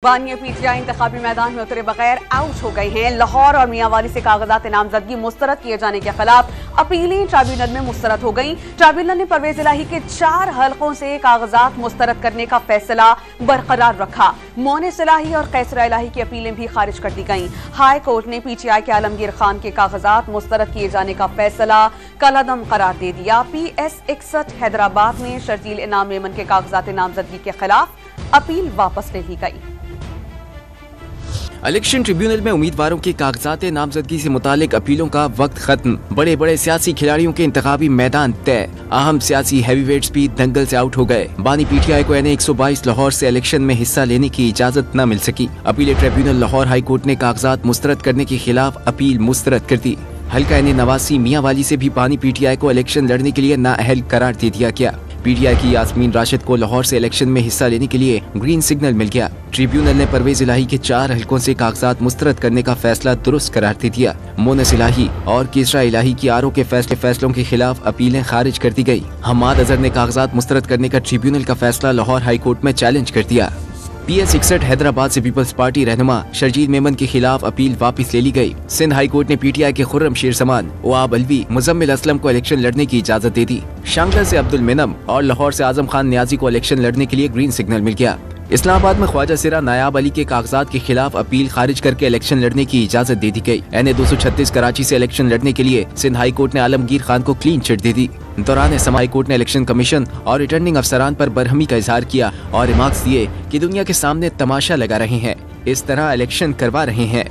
बानिया PTI इंतखाबी मैदान में उतरे बगैर आउट हो गए हैं। लाहौर और मियांवाली से कागजात नामजदगी मुस्तरद किए जाने के खिलाफ अपीलें ट्राइब्यूनल में मुस्तरद हो गई। ट्राइब्यूनल ने परवेज इलाही के 4 हलकों से कागजात मुस्तरद करने का फैसला बरकरार रखा। मोनिस इलाही और कैसरा इलाही की अपीलें भी खारिज कर दी गईं। हाई कोर्ट ने पीटीआई के आलमगीर खान के कागजात मुस्तरद किए जाने का फैसला कलअदम करार दे दिया। PS 61 हैदराबाद में शर्जील इनाम मेमन के कागजात नामजदगी के खिलाफ अपील वापस ले ली गई। इलेक्शन ट्रिब्यूनल में उम्मीदवारों के कागजात नामजदगी से मुतालिक अपीलों का वक्त खत्म। बड़े बड़े सियासी खिलाड़ियों के इंतखाबी मैदान तय। अहम सियासी हैवीवेट्स भी दंगल से आउट हो गए। बानी पीटीआई को NA 122 लाहौर से इलेक्शन में हिस्सा लेने की इजाजत न मिल सकी। Appeal tribunal Lahore high court ने कागजात मुस्तरद करने के खिलाफ अपील मुस्तरद कर दी। हल्का NA 89 मियांवाली से भी बानी पीटीआई को इलेक्शन लड़ने के लिए नाअहल करार दे दिया गया। पीटीआई की यास्मीन राशिद को लाहौर से इलेक्शन में हिस्सा लेने के लिए ग्रीन सिग्नल मिल गया। ट्रिब्यूनल ने परवेज इलाही के 4 हलकों से कागजात मुस्तरद करने का फैसला दुरुस्त करार दे दिया। मोनिस इलाही और कैसरा इलाही की RO के फैसलों के खिलाफ अपीलें खारिज कर दी गयी। हम्माद अजहर ने कागजात मुस्तरद करने का ट्रिब्यूनल का फैसला लाहौर हाई कोर्ट में चैलेंज कर दिया। PS 61 हैदराबाद से पीपल्स पार्टी रहनुमा शर्जील मेमन के खिलाफ अपील वापस ले ली गई। सिंध हाई कोर्ट ने पीटीआई के खुर्रम शेर समान, ओआब अलवी, मुजम्मिल असलम को इलेक्शन लड़ने की इजाजत दे दी। शांगला से अब्दुल मेनम और लाहौर से आजम खान न्याजी को इलेक्शन लड़ने के लिए ग्रीन सिग्नल मिल गया। इस्लामाबाद में ख्वाजा सिरा नायाब अली के कागजात के खिलाफ अपील खारिज करके इलेक्शन लड़ने की इजाजत दे दी गई। NA 236 कराची से इलेक्शन लड़ने के लिए सिंध हाई कोर्ट ने आलमगीर खान को क्लीन चिट दे दी। दौरान समाई कोर्ट ने इलेक्शन कमीशन और रिटर्निंग अफसरान पर बरहमी का इजहार किया और रिमार्क्स दिए कि दुनिया के सामने तमाशा लगा रहे हैं, इस तरह इलेक्शन करवा रहे हैं।